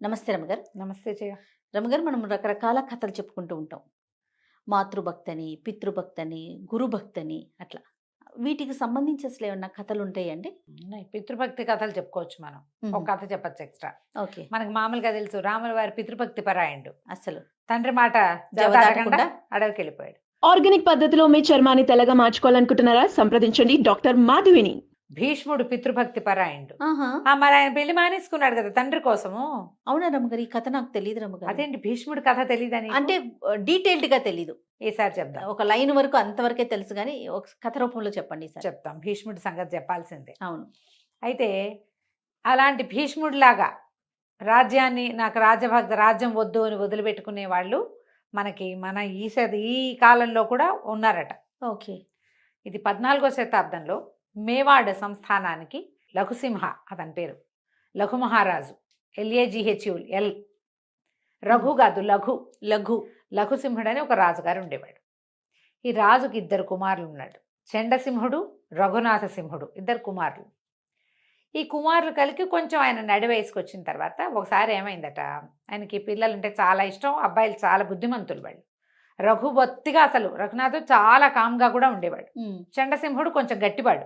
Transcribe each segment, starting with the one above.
నమస్తే రమగారు. నమస్తే జయ. రమగారు, మనం రకరకాల కథలు చెప్పుకుంటూ ఉంటాం. మాతృభక్తని, పితృభక్తని, గురుభక్తని అట్లా. వీటికి సంబంధించి అసలేమన్నా కథలుంటాయండి? ఉన్నాయి. పితృభక్తి కథలు చెప్పుకోవచ్చు మనం. ఒక హుహు. కథ చెప్పొచ్చు ఎక్స్‌ట్రా. ఓకే. మనకు మామూలుగా తెలుసు రాముల వారి పితృభక్తి పరాయణుడు. అస్సలు తండ్రి మాట జవదాటకుండా జవదాటకుండా అడవికెళ్ళిపోయాడు. ఆర్గానిక్ పద్ధతిలో మీ చర్మాన్ని తెల్లగా మార్చుకోవాలనుకుంటున్నారా? సంప్రదించండి డాక్టర్ మాధవిని. భీష్ముడు పితృభక్తి పరాయణుడు. ఆహా! మరి ఆయన పెళ్లి మానేసుకున్నాడు కదా తండ్రి కోసము. అవునా రమగారు? ఈ కథ నాకు తెలీదు రమగారు. అదేంటి భీష్ముడు కథ తెలీదని? అంటే డీటెయిల్డ్‌గా తెలీదు. ఈసారి చెప్దాం. ఒక లైన్ వరకు అంతవరకే తెలుసు గానీ, ఒక కథ రూపంలో చెప్పండి ఈసారి. చెప్తాం. భీష్ముడి సంగతి చెప్పాల్సిందే. అవును. అయితే అలాంటి భీష్ముడిలాగా రాజ్యాన్ని నాకు రాజ్యం వద్దు అని వదిలిపెట్టుకునే వాళ్ళు మనకి మన ఈ కాలంలో కూడా ఉన్నారట. ఓకే. ఇది 14వ శతాబ్దంలో మేవాడ్ సంస్థానానికి లఘుసింహ అతని పేరు. లఘు మహారాజు. ఎల్ రఘు కాదు లఘు. లఘుసింహుడు అని ఒక రాజుగారు ఉండేవాడు. ఈ రాజుకి 2 కుమారులు ఉన్నాడు. చండసింహుడు, రఘునాథ సింహుడు, 2 కుమారులు. ఈ కుమారులు కలిగి కొంచెం ఆయన నడివయసుకు వచ్చిన తర్వాత ఒకసారి ఏమైందట, ఆయనకి పిల్లలంటే చాలా ఇష్టం. అబ్బాయిలు చాలా బుద్ధిమంతులు వాళ్ళు. రఘునాథు చాలా కామ్గా కూడా ఉండేవాడు. చండసింహుడు కొంచెం గట్టివాడు,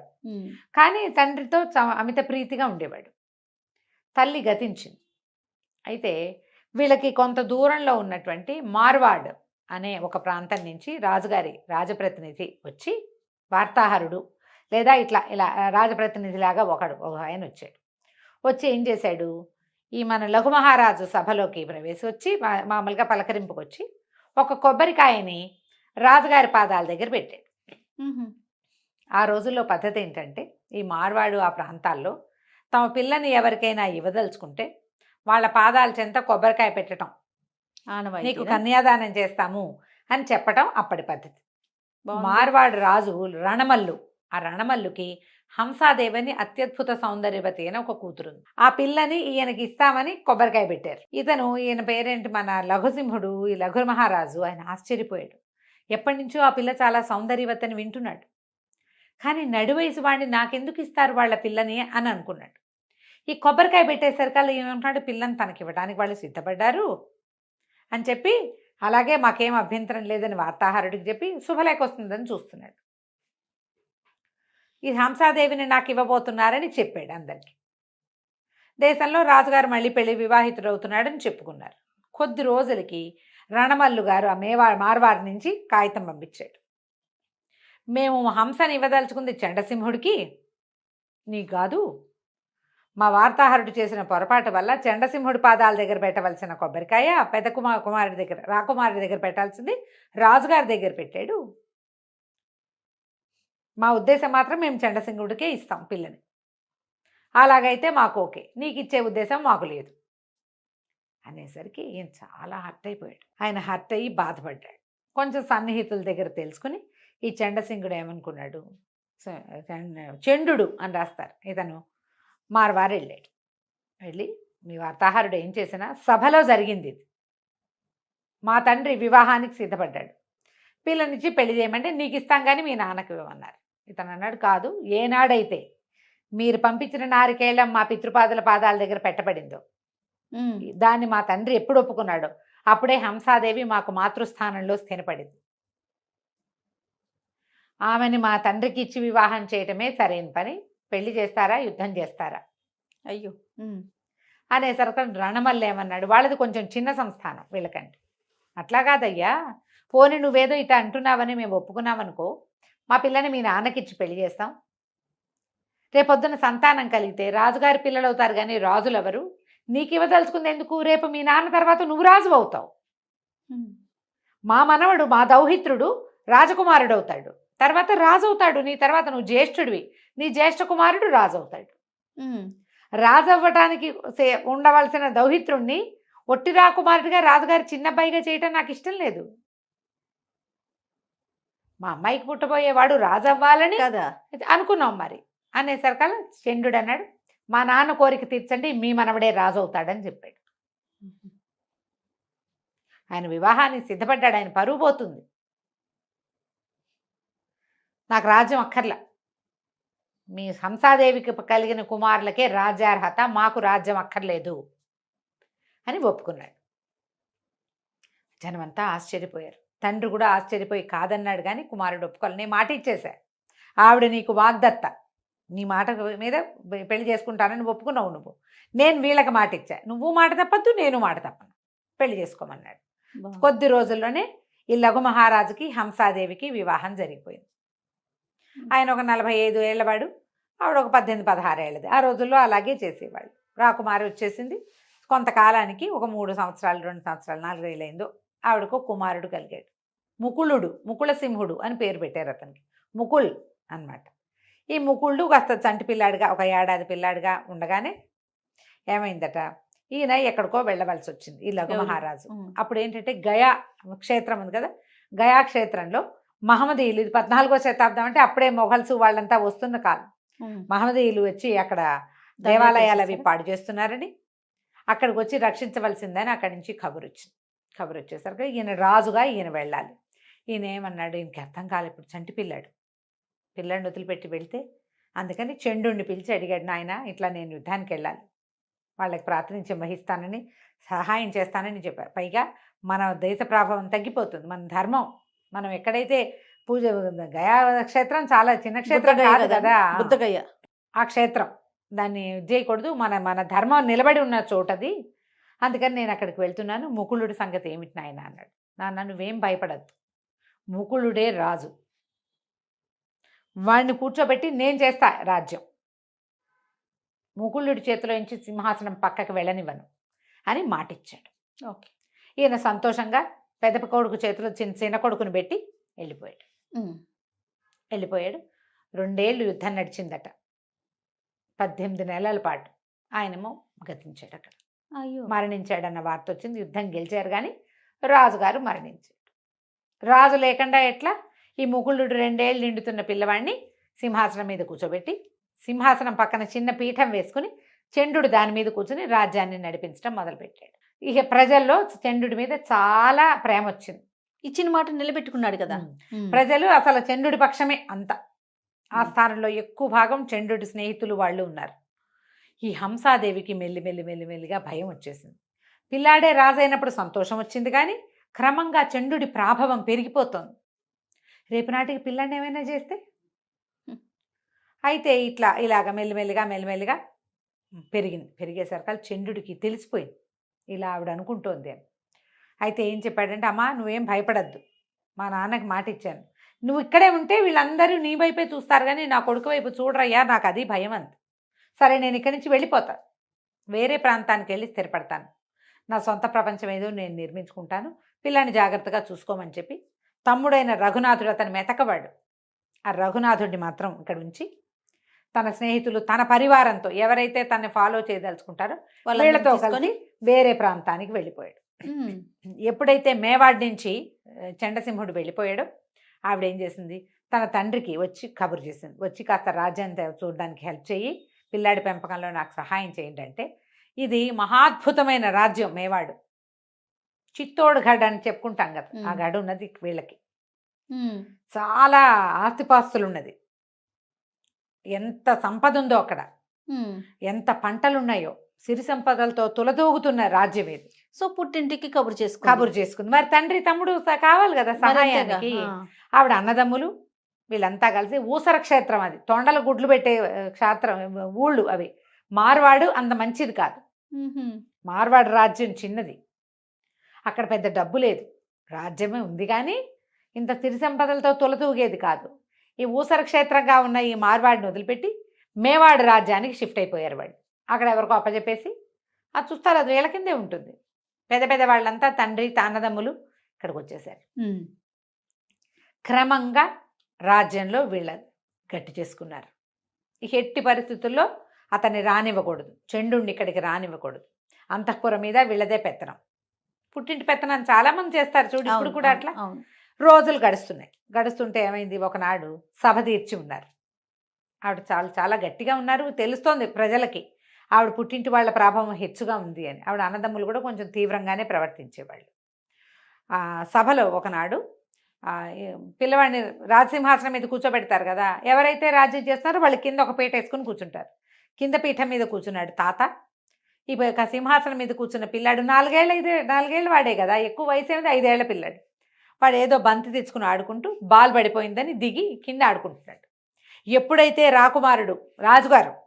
కానీ తండ్రితో అమిత ప్రీతిగా ఉండేవాడు. తల్లి గతించింది. అయితే వీళ్ళకి కొంత దూరంలో ఉన్నటువంటి మార్వాడ్ అనే ఒక ప్రాంతం నుంచి రాజుగారి రాజప్రతినిధి వచ్చి, వార్తాహరుడు లేదా ఇలా రాజప్రతినిధిలాగా ఒక ఆయన వచ్చాడు. వచ్చి ఏం చేశాడు, ఈ మన లఘుమహారాజు సభలోకి వచ్చి మామూలుగా పలకరింపుకు వచ్చి ఒక కొబ్బరికాయని రాజుగారి పాదాల దగ్గర పెట్టాడు. ఆ రోజుల్లో పద్ధతి ఏంటంటే, ఈ మార్వాడు ఆ ప్రాంతాల్లో తమ పిల్లని ఎవరికైనా ఇవ్వదలుచుకుంటే వాళ్ళ పాదాల చెంత కొబ్బరికాయ పెట్టడం, నీకు కన్యాదానం చేస్తాము అని చెప్పటం అప్పటి పద్ధతి. మార్వాడు రాజు రణమల్లు. ఆ రణమల్లుకి హంసాదేవని అత్యద్భుత సౌందర్యవతి అని ఒక కూతురు. ఆ పిల్లని ఈయనకి ఇస్తామని కొబ్బరికాయ పెట్టారు. ఈయన పేరేంటి, మన లఘుసింహుడు, ఈ లఘు మహారాజు, ఆయన ఆశ్చర్యపోయాడు. ఎప్పటి నుంచో ఆ పిల్ల చాలా సౌందర్యవతి అని వింటున్నాడు. కానీ నడివయసు వాడిని నాకెందుకు ఇస్తారు వాళ్ళ పిల్లని అని అనుకున్నాడు. ఈ కొబ్బరికాయ పెట్టేసరికల్లా ఏమంటున్నాడు, పిల్లని తనకివ్వడానికి వాళ్ళు సిద్ధపడ్డారు అని చెప్పి, అలాగే మాకేం అభ్యంతరం లేదని వార్తాహరుడికి చెప్పి శుభలేఖ వస్తుందని చూస్తున్నాడు. ఈ హంసాదేవిని నాకు ఇవ్వబోతున్నారని చెప్పాడు అందరికీ. దేశంలో రాజుగారు మళ్ళీ వివాహితుడవుతున్నాడని చెప్పుకున్నారు. కొద్ది రోజులకి రణమల్లు గారు ఆ మార్వాడి నుంచి కాగితం పంపించాడు. మేము హంసని ఇవ్వదలుచుకుంది చండసింహుడికి, నీ కాదు. మా వార్తాహరుడు చేసిన పొరపాటు వల్ల చండసింహుడి పాదాల దగ్గర పెట్టవలసిన కొబ్బరికాయ పెద్ద కుమారుడి దగ్గర, రాకుమారుడి దగ్గర పెట్టాల్సింది రాజుగారి దగ్గర పెట్టాడు. మా ఉద్దేశం మాత్రం మేము చండసింహుడికే ఇస్తాం పిల్లని. అలాగైతే మాకు ఓకే, నీకు ఇచ్చే ఉద్దేశం మాకు లేదు అనేసరికి ఈయన చాలా హర్ట్ అయిపోయాడు. ఆయన హర్ట్ అయ్యి బాధపడ్డాడు. కొంచెం సన్నిహితుల దగ్గర తెలుసుకుని ఈ చండసింహుడు ఏమనుకున్నాడు, చండు అని రాస్తారు, ఇతను మార్వారు వెళ్ళాడు. వెళ్ళి, మీ వార్తాహరుడు ఏం చేసినా సభలో జరిగింది ఇది, మా తండ్రి వివాహానికి సిద్ధపడ్డాడు, పిల్లనిచ్చి పెళ్లి చేయమంటే నీకు ఇస్తాం కానీ మీ నాన్నకు ఇవ్వమన్నారు. ఇతను అన్నాడు, కాదు, ఏనాడైతే మీరు పంపించిన నారికేళం మా పితృపాదుల పాదాల దగ్గర పెట్టబడిందో దాన్ని మా తండ్రి ఎప్పుడు ఒప్పుకున్నాడో అప్పుడే హంసాదేవి మాకు మాతృస్థానంలో స్థిరపడింది. ఆమెని మా తండ్రికి ఇచ్చి వివాహం చేయటమే సరైన పని. పెళ్లి చేస్తారా, యుద్ధం చేస్తారా? అయ్యో అనేసరికి రణమల్లి ఏమన్నాడు, వాళ్ళది కొంచెం చిన్న సంస్థానం వీళ్ళకంటే. అట్లా కాదయ్యా, పోనీ నువ్వేదో ఇట్లా అంటున్నావని మేము ఒప్పుకున్నామనుకో, మా పిల్లని మీ నాన్నకిచ్చి పెళ్లి చేస్తాం. రేపొద్దున సంతానం కలిగితే రాజుగారి పిల్లలు అవుతారు, కానీ రాజులు ఎవరు? నీకు ఇవ్వదలుచుకుంది ఎందుకు? రేపు మీ నాన్న తర్వాత నువ్వు రాజు అవుతావు. మా మనవడు, మా దౌహిత్రుడు రాజకుమారుడు అవుతాడు, తర్వాత రాజు అవుతాడు. నీ తర్వాత నువ్వు జ్యేష్ఠుడివి, నీ జ్యేష్ఠ కుమారుడు రాజు అవుతాడు. రాజు అవ్వటానికి ఉండవలసిన దౌహిత్రుణ్ణి ఒట్టి రాకుమారుడిగా రాజుగారి చిన్నబ్బాయిగా చేయటం నాకు ఇష్టం లేదు. మా అమ్మాయికి పుట్టబోయేవాడు రాజు అవ్వాలని కదా అనుకున్నాం మరి అనేసరికల్లా చండు అన్నాడు, మా నాన్న కోరిక తీర్చండి, మీ మనవడే రాజు అవుతాడని చెప్పాడు. ఆయన వివాహానికి సిద్ధపడ్డాడు. ఆయన పరువు పోతుంది. నాకు రాజ్యం అక్కర్లా, మీ హంసాదేవికి కలిగిన కుమారులకే రాజ్యార్హత, మాకు రాజ్యం అక్కర్లేదు. అని ఒప్పుకున్నాడు. జనమంతా ఆశ్చర్యపోయారు. తండ్రి కూడా ఆశ్చర్యపోయి కాదన్నాడు, కానీ కుమారుడు ఒప్పుకోవాలి. నేను మాట ఇచ్చేశా, ఆవిడ నీకు వాగ్దత్త, నీ మాట మీద పెళ్లి చేసుకుంటానని ఒప్పుకున్నావు నువ్వు. నేను వీళ్ళకి మాట ఇచ్చా, నువ్వు మాట తప్పద్దు, నేను మాట తప్పను, పెళ్లి చేసుకోమన్నాడు. కొద్ది రోజుల్లోనే ఈ లఘు మహారాజుకి హంసాదేవికి వివాహం జరిగిపోయింది. ఆయన ఒక 45 ఏళ్ళవాడు, ఆవిడ ఒక 18-16 ఏళ్ళది. ఆ రోజుల్లో అలాగే చేసేవాళ్ళు. రాకుమారి వచ్చేసింది. కొంతకాలానికి ఒక 3 సంవత్సరాలు 2 సంవత్సరాలు 4 ఏళ్ళైందో ఆవిడకు కుమారుడు కలిగాడు. ముకుళుడు, ముకుళ సింహుడు అని పేరు పెట్టారు అతనికి. ముకుల్ అన్నమాట. ఈ ముకుళుడు కాస్త చంటి పిల్లాడిగా, ఒక ఏడాది పిల్లాడిగా ఉండగానే ఏమైందట, ఈయన ఎక్కడికో వెళ్ళవలసి వచ్చింది ఈ లఘు మహారాజు. అప్పుడు ఏంటంటే గయా క్షేత్రం ఉంది కదా, గయా క్షేత్రంలో మహమ్మదీయులు, ఇది 14వ శతాబ్దం, అంటే అప్పుడే మొఘల్స్ వాళ్ళంతా వస్తున్న కాలం. మహమ్మదీయులు వచ్చి అక్కడ దేవాలయాలు అవి పాడు చేస్తున్నారని, అక్కడికి వచ్చి రక్షించవలసిందని అక్కడి నుంచి కబురు వచ్చింది. కబురు వచ్చేసరికి ఈయన రాజుగా ఈయన వెళ్ళాలి. ఈయన ఏమన్నాడు, ఈయనకి అర్థం కాలేదు. ఇప్పుడు చంటి పిల్లాడిని వదిలిపెట్టి వెళ్తే, అందుకని చండుని పిలిచి అడిగాడు, నాయన ఇట్లా నేను యుద్ధానికి వెళ్ళాలి, వాళ్ళకి ప్రాతినిధ్యం వహిస్తానని, సహాయం చేస్తానని చెప్పారు. పైగా మన దేశ ప్రభావం తగ్గిపోతుంది, మన ధర్మం, మనం ఎక్కడైతే పూజ, గయా క్షేత్రం చాలా చిన్న క్షేత్రం కాదు కదా, బుద్ధగయ ఆ క్షేత్రం, దాన్ని చేయకూడదు, మన ధర్మం నిలబడి ఉన్న చోటది, అందుకని నేను అక్కడికి వెళ్తున్నాను, ముకుళుడి సంగతి ఏమిటి నాయన అన్నాడు. నాన్న నువ్వేం భయపడద్దు, ముకుళుడే రాజు, వాడిని కూర్చోబెట్టి నేను చేస్తా రాజ్యం, ముకుళుడి చేతిలో నుంచి సింహాసనం పక్కకి వెళ్ళనివ్వను అని మాటిచ్చాడు. ఓకే. ఈయన సంతోషంగా పెద్ద కొడుకు చేతిలో చిన్న కొడుకుని పెట్టి వెళ్ళిపోయాడు. 2 ఏళ్ళు యుద్ధం నడిచిందట, 18 నెలల పాటు. ఆయనేమో గతించాడు, అక్కడ మరణించాడన్న వార్త వచ్చింది. యుద్ధం గెలిచారు కానీ రాజుగారు మరణించాడు. రాజు లేకుండా ఎట్లా, ఈ ముకుళుడు 2 ఏళ్ళు నిండుతున్న పిల్లవాడిని సింహాసనం మీద కూర్చోబెట్టి, సింహాసనం పక్కన చిన్న పీఠం వేసుకుని చండు దాని మీద కూర్చుని రాజ్యాన్ని నడిపించడం మొదలుపెట్టాడు. ఇక ప్రజల్లో చండు మీద చాలా ప్రేమ వచ్చింది. ఇచ్చిన మాట నిలబెట్టుకున్నాడు కదా. ప్రజలు అసలు చండు పక్షమే అంత. ఆ స్థానంలో ఎక్కువ భాగం చండు స్నేహితులు వాళ్ళు ఉన్నారు. ఈ హంసాదేవికి మెల్లిగా భయం వచ్చేసింది. పిల్లాడే రాజైనప్పుడు సంతోషం వచ్చింది, కానీ క్రమంగా చండు ప్రాభవం పెరిగిపోతుంది. రేపు నాటికి పిల్లాడిని ఏమైనా చేస్తే, అయితే ఇలాగ మెల్లిమెల్లిగా పెరిగేసరికి చండుకి తెలిసిపోయింది ఇలా ఆవిడ అనుకుంటోంది అని. అయితే ఏం చెప్పాడంటే, అమ్మా నువ్వేం భయపడద్దు, మా నాన్నకి మాట ఇచ్చాను, నువ్వు ఇక్కడే ఉంటే వీళ్ళందరూ నీ వైపే చూస్తారు కానీ నా కొడుకు వైపు చూడరయ్యా, నాకు అది భయం అంది. సరే నేను ఇక్కడి నుంచి వెళ్ళిపోతాను, వేరే ప్రాంతానికి వెళ్ళి స్థిరపడతాను, నా సొంత ప్రపంచం ఏదో నేను నిర్మించుకుంటాను, పిల్లాన్ని జాగ్రత్తగా చూసుకోమని చెప్పి తమ్ముడైన రఘునాథుడు, అతని మెతకవాడు, ఆ రఘునాథుడిని మాత్రం ఇక్కడ ఉంచి తన స్నేహితులు తన పరివారంతో ఎవరైతే తనని ఫాలో చేయదలుచుకుంటారో వీళ్ళతో కలిసి వేరే ప్రాంతానికి వెళ్ళిపోయాడు. ఎప్పుడైతే మేవాడ్ నుంచి చండసింహుడు వెళ్ళిపోయాడో ఆవిడ ఏం చేసింది, తన తండ్రికి వచ్చి కబురు చేసింది, వచ్చి కాస్త రాజ్యాన్ని చూడడానికి హెల్ప్ చేయి, పిల్లాడి పెంపకంలో నాకు సహాయం చేయండి అంటే. ఇది మహాద్భుతమైన రాజ్యం మేవాడు, చిత్తోడ్ గఢ్ అని చెప్పుకుంటాం కదా, ఆ గఢ్ ఉన్నది వీళ్ళకి. చాలా ఆస్తిపాస్తులు ఉన్నది, ఎంత సంపద ఉందో అక్కడ, ఎంత పంటలున్నాయో, సిరి సంపదలతో తులతూగుతున్న రాజ్యం ఇది. సో పుట్టింటికి కబురు చేసుకుంది. మరి తండ్రి తమ్ముడు కావాలి కదా సహాయానికి. ఆవిడ అన్నదమ్ములు వీళ్ళంతా కలిసి ఊసర క్షేత్రం, అది తొండల గుడ్లు పెట్టే క్షేత్రం, ఊళ్ళు అవి. మార్వాడు అంత మంచిది కాదు, మార్వాడు రాజ్యం చిన్నది, అక్కడ పెద్ద డబ్బు లేదు, రాజ్యమే ఉంది కానీ ఇంత సిరి సంపదలతో తులతూగేది కాదు. ఈ ఊసర క్షేత్రంగా ఉన్న ఈ మార్వాడిని వదిలిపెట్టి మేవాడు రాజ్యానికి షిఫ్ట్ అయిపోయారు వాళ్ళు. అక్కడ ఎవరికో అప్పచెప్పేసి అది చూస్తారు, అది వీళ్ళ కిందే ఉంటుంది. పెద్ద వాళ్ళంతా తండ్రి అన్నదమ్ములు ఇక్కడికి వచ్చేసారు. క్రమంగా రాజ్యంలో వీళ్ళ గట్టి చేసుకున్నారు. ఇక ఎట్టి పరిస్థితుల్లో అతన్ని రానివ్వకూడదు, చండుని ఇక్కడికి రానివ్వకూడదు. అంతఃపురం మీద వీళ్ళదే పెత్తనం, పుట్టింటి పెత్తనం చాలామంది చేస్తారు చూడు, ఇప్పుడు కూడా అట్లా. రోజులు గడుస్తుంటే ఏమైంది, ఒకనాడు సభ తీర్చి ఉన్నారు. ఆవిడ చాలా గట్టిగా ఉన్నారు, తెలుస్తోంది ప్రజలకి ఆవిడ పుట్టింటి వాళ్ళ ప్రభావం హెచ్చుగా ఉంది అని. ఆవిడ అన్నదమ్ములు కూడా కొంచెం తీవ్రంగానే ప్రవర్తించేవాళ్ళు. సభలో ఒకనాడు పిల్లవాడిని రాజసింహాసనం మీద కూర్చోబెడతారు కదా, ఎవరైతే రాజ్యం చేస్తున్నారో వాళ్ళు కింద ఒక పీట వేసుకుని కూర్చుంటారు. కింద పీఠం మీద కూర్చున్నాడు తాత. ఈ సింహాసనం మీద కూర్చున్న పిల్లాడు 4 ఏళ్ళు వాడే కదా, ఎక్కువ వయసు ఏమిది, 5 ఏళ్ల పిల్లాడు. వాడు ఏదో బంతి తెచ్చుకుని ఆడుకుంటూ బాల్ పడిపోయిందని దిగి కింద ఆడుకుంటున్నాడు. ఎప్పుడైతే రాకుమారుడు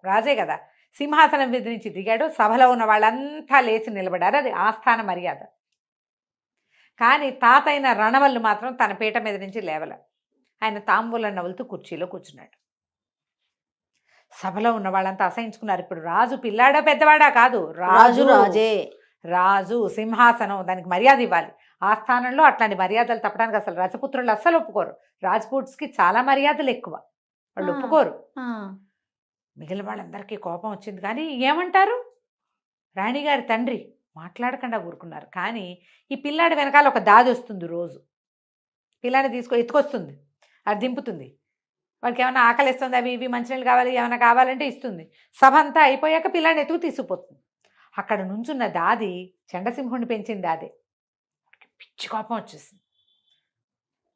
రాజే కదా, సింహాసనం మీద నుంచి దిగాడో సభలో ఉన్న వాళ్ళంతా లేచి నిలబడారు. అది ఆస్థాన మర్యాద. కానీ తాత అయిన రణవల్లు మాత్రం తన పీట మీద నుంచి లేవల. ఆయన తాంబూలం నవ్వులుతూ కుర్చీలో కూర్చున్నాడు. సభలో ఉన్న వాళ్ళంతా అసహించుకున్నారు. ఇప్పుడు రాజు పిల్లాడా పెద్దవాడా కాదు, రాజే. రాజు సింహాసనం, దానికి మర్యాద ఇవ్వాలి. ఆ స్థానంలో అట్లాంటి మర్యాదలు తప్పడానికి అసలు రజపుత్రులు అస్సలు ఒప్పుకోరు. రాజ్పూట్స్కి చాలా మర్యాదలు ఎక్కువ, వాళ్ళు ఒప్పుకోరు. మిగిలిన వాళ్ళందరికీ కోపం వచ్చింది. కానీ ఏమంటారు, రాణిగారి తండ్రి మాట్లాడకుండా ఊరుకున్నారు. కానీ ఈ పిల్లాడి వెనకాల ఒక దాది వస్తుంది. రోజు పిల్లాడిని ఎత్తుకొస్తుంది, అది దింపుతుంది. వాడికి ఏమైనా ఆకలిస్తుంది, అవి ఇవి మంచినీళ్ళు కావాలి, ఏమైనా కావాలంటే ఇస్తుంది. సభ అంతా అయిపోయాక పిల్లాడిని ఎత్తుకు తీసుకుపోతుంది. అక్కడ నుంచున్న దాది చండసింహుడిని పెంచింది. దాదే పిచ్చి కోపం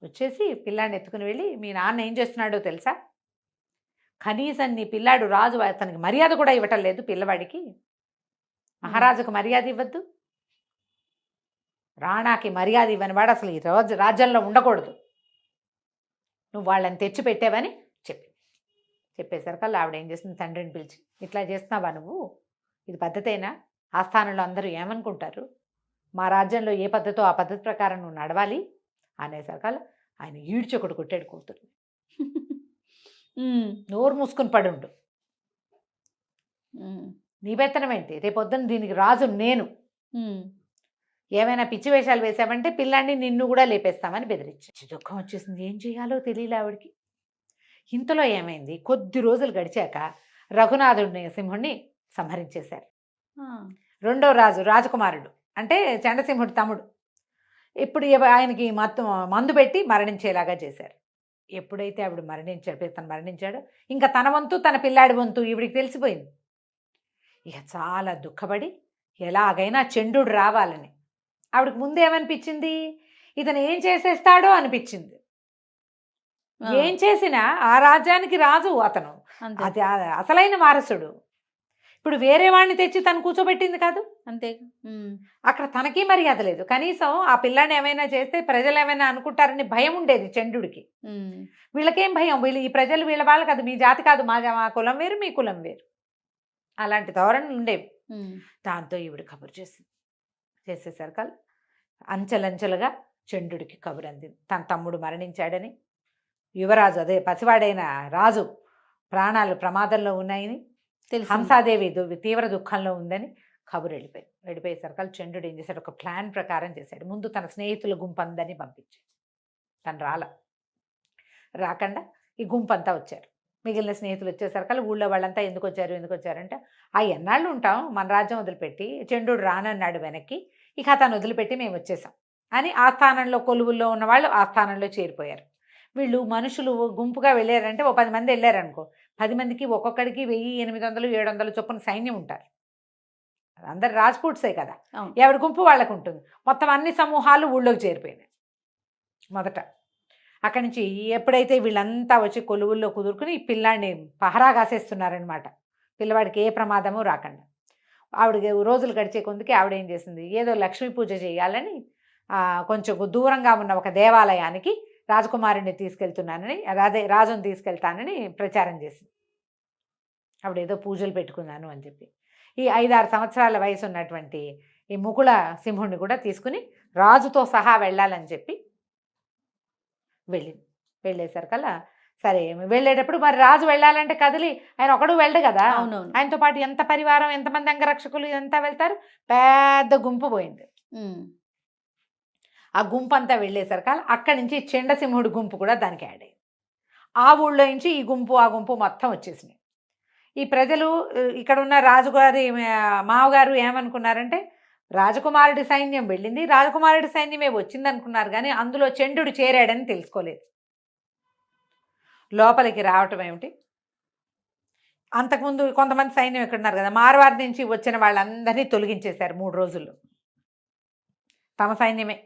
వచ్చేసి పిల్లాడిని ఎత్తుకుని వెళ్ళి, మీ నాన్న ఏం చేస్తున్నాడో తెలుసా, కనీసం నీ పిల్లాడు రాజు అతనికి మర్యాద కూడా ఇవ్వటం లేదు. పిల్లవాడికి మహారాజుకు మర్యాద ఇవ్వద్దు, రాణాకి మర్యాద ఇవ్వని వాడు అసలు ఈ రాజ్యంలో ఉండకూడదు, నువ్వు వాళ్ళని తెచ్చి పెట్టావని చెప్పేసరికల్లా ఆవిడ ఏం చేస్తుంది, తండ్రిని పిలిచి, ఇట్లా చేస్తున్నావా నువ్వు, ఇది పద్ధతేనా, ఆస్థానంలో అందరూ ఏమనుకుంటారు, మా రాజ్యంలో ఏ పద్ధతో ఆ పద్ధతి ప్రకారం నువ్వు నడవాలి అనేసరికల్లా ఆయన ఈడ్చొకడు కొట్టాడు కూతురు. నోరు మూసుకుని పడుండు, నీ పెత్తనం ఏంటి, రేపొద్దున దీనికి రాజు నేను, ఏమైనా పిచ్చి వేషాలు వేసామంటే పిల్లాన్ని నిన్ను కూడా లేపేస్తామని బెదిరించి. దుఃఖం వచ్చేసింది, ఏం చేయాలో తెలియలే ఆవిడికి. ఇంతలో ఏమైంది, కొద్ది రోజులు గడిచాక రఘునాథుడిని సింహుడిని సంహరించేశారు. రెండో రాజకుమారుడు అంటే చండసింహుడి తమ్ముడు. ఇప్పుడు ఆయనకి మందు పెట్టి మరణించేలాగా చేశారు. ఎప్పుడైతే ఆవిడ తను మరణించాడో ఇంకా తన వంతు తన పిల్లాడి వంతు ఈవిడికి తెలిసిపోయింది. ఇక చాలా దుఃఖపడి ఎలాగైనా చండు రావాలని, ఆవిడకి ముందు ఏమనిపించింది, ఇతను ఏం చేసేస్తాడో అనిపించింది. ఏం చేసినా ఆ రాజ్యానికి రాజు అతను, అది అసలైన వారసుడు. ఇప్పుడు వేరే వాడిని తెచ్చి తను కూర్చోబెట్టింది కాదు, అంతే. అక్కడ తనకి మర్యాద లేదు. కనీసం ఆ పిల్లాన్ని ఏమైనా చేస్తే ప్రజలు ఏమైనా అనుకుంటారని భయం ఉండేది చండుడికి. వీళ్ళకేం భయం, ఈ ప్రజలు వీళ్ళ వాళ్ళు కాదు, మీ జాతి కాదు, మా కులం వేరు, మీ కులం వేరు, అలాంటి ధోరణులు ఉండేవి. దాంతో ఈవిడ కబురు చేసేసరికి అంచెలంచెలుగా చండుడికి కబురు అందింది, తన తమ్ముడు మరణించాడని, యువరాజు అదే పసివాడైన రాజు ప్రాణాలు ప్రమాదంలో ఉన్నాయని, హంసాదేవి తీవ్ర దుఃఖంలో ఉందని కబురు వెళ్ళిపోయేసరికి చంద్రుడు ఏం చేశాడు, ఒక ప్లాన్ ప్రకారం చేశాడు. ముందు తన స్నేహితుల గుంపందని పంపించాడు. తను రాకుండా ఈ గుంపంతా వచ్చారు. మిగిలిన స్నేహితులు వచ్చేసరికి ఊళ్ళో వాళ్ళంతా ఎందుకు వచ్చారంటే, ఆ ఎన్నాళ్ళు ఉంటాం, మన రాజ్యం వదిలిపెట్టి, చంద్రుడు రానన్నాడు వెనక్కి, ఇక అతను వదిలిపెట్టి మేము వచ్చేసాం అని ఆ స్థానంలో కొలువుల్లో ఉన్నవాళ్ళు ఆ స్థానంలో చేరిపోయారు. వీళ్ళు మనుషులు గుంపుగా వెళ్ళారంటే, ఓ 10 మంది వెళ్ళారనుకో, 10 మందికి ఒక్కొక్కడికి 1800, 700 చొప్పున సైన్యం ఉంటారు. అందరు రాజ్పూట్సే కదా, ఎవరి గుంపు వాళ్ళకు ఉంటుంది. మొత్తం అన్ని సమూహాలు ఊళ్ళోకి చేరిపోయినాయి. మొదట అక్కడి నుంచి ఎప్పుడైతే వీళ్ళంతా వచ్చి కొలువుల్లో కుదురుకుని ఈ పిల్లాడిని పహరా కాసేస్తున్నారనమాట, పిల్లవాడికి ఏ ప్రమాదము రాకుండా. ఆవిడ రోజులు గడిచే కొందుకి ఆవిడ ఏం చేసింది, ఏదో లక్ష్మీ పూజ చేయాలని కొంచెం దూరంగా ఉన్న ఒక దేవాలయానికి రాజకుమారుడిని తీసుకెళ్తున్నానని, రాజుని తీసుకెళ్తానని ప్రచారం చేసింది. ఆవిడ ఏదో పూజలు పెట్టుకున్నాను అని చెప్పి ఈ 5-6 సంవత్సరాల వయసు ఉన్నటువంటి ఈ ముకుళ సింహుడిని కూడా తీసుకుని రాజుతో సహా వెళ్ళాలని చెప్పి వెళ్ళేసరికల్లా సరే వెళ్ళేటప్పుడు మరి రాజు వెళ్ళాలంటే కదిలి ఆయన ఒకడు వెళ్ళడు కదా, ఆయనతో పాటు ఎంత పరివారం, ఎంతమంది అంగరక్షకులు ఇదంతా వెళ్తారు, పెద్ద గుంపు పోయింది. ఆ గుంపు అంతా వెళ్ళేసరికి అక్కడి నుంచి చండసింహుడి గుంపు కూడా దానికి యాడ్ అయ్యింది. ఆ ఊళ్ళో నుంచి ఈ గుంపు ఆ గుంపు మొత్తం వచ్చేసినాయి. ఈ ప్రజలు ఇక్కడ ఉన్న రాజుగారి మావగారు ఏమనుకున్నారంటే, రాజకుమారుడి సైన్యం వెళ్ళింది, రాజకుమారుడి సైన్యమే వచ్చింది అనుకున్నారు. కానీ అందులో చండుడు చేరాడని తెలుసుకోలేదు. లోపలికి రావటం ఏమిటి, అంతకుముందు కొంతమంది సైన్యం ఇక్కడ ఉన్నారు కదా, మార్వాడి నుంచి వచ్చిన వాళ్ళందరినీ తొలగించేశారు 3 రోజుల్లో, తమ సైన్యమే.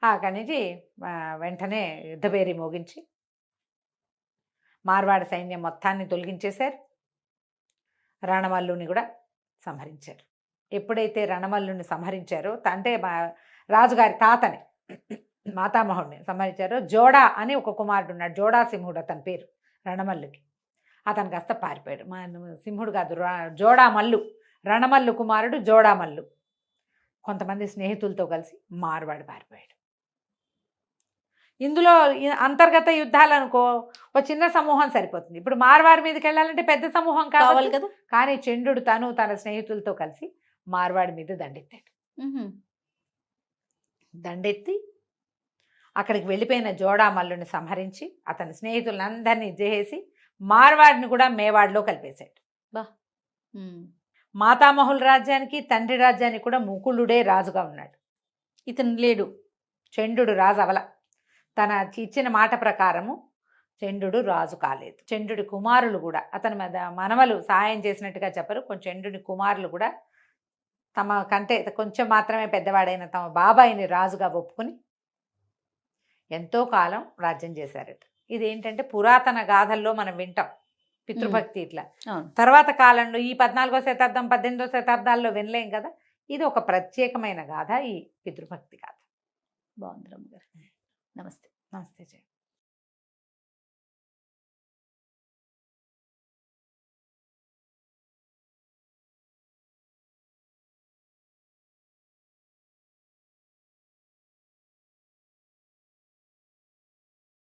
అక్కడి నుంచి వెంటనే యుద్ధభేరి మోగించి మార్వాడి సైన్యం మొత్తాన్ని తొలగించేశారు. రణమల్లుని కూడా సంహరించారు. ఎప్పుడైతే రణమల్లుని సంహరించారో అంటే రాజుగారి తాతని మాతామహుడిని సంహరించారో జోడా అని ఒక కుమారుడు ఉన్నాడు. జోడా సింహుడు అతని పేరు రణమల్లుకి. అతను కాస్త పారిపోయాడు. సింహుడు కాదు, జోడామల్లు, రణమల్లు కుమారుడు జోడామల్లు కొంతమంది స్నేహితులతో కలిసి మార్వాడి పారిపోయాడు. ఇందులో అంతర్గత యుద్ధాలు అనుకో ఒక చిన్న సమూహం సరిపోతుంది. ఇప్పుడు మార్వాడి మీదకి వెళ్ళాలంటే పెద్ద సమూహం కావాలి కదా. కానీ చంద్రుడు తన స్నేహితులతో కలిసి మార్వాడి మీద దండెత్తాడు. దండెత్తి అక్కడికి వెళ్ళిపోయిన జోడామల్లుని సంహరించి అతని స్నేహితులందరినీ చేసి మార్వాడిని కూడా మేవాడిలో కలిపేశాడు. మాతామహుల రాజ్యానికి తండ్రి రాజ్యానికి కూడా ముకులుడే రాజుగా ఉన్నాడు. ఇతను లేడు. చంద్రుడు రాజు అవల. తన ఇచ్చిన మాట ప్రకారము చంద్రుడు రాజు కాలేదు. చంద్రుడి కుమారులు కూడా అతని మనవలు సహాయం చేసినట్టుగా చెప్పరు. కొంచెం చంద్రుడి కుమారులు కూడా తమ కంటే కొంచెం మాత్రమే పెద్దవాడైన తమ బాబాయిని రాజుగా ఒప్పుకొని ఎంతో కాలం రాజ్యం చేశారట. ఇదేంటంటే పురాతన గాథల్లో మనం వింటాం పితృభక్తి ఇట్లా. తర్వాత కాలంలో ఈ 14వ శతాబ్దం 18వ శతాబ్దాల్లో వినలేం కదా. ఇది ఒక ప్రత్యేకమైన గాథ, ఈ పితృభక్తి గాథ. బాగుంది రమ్మ గారు. నమస్తే. నమస్తే జయ.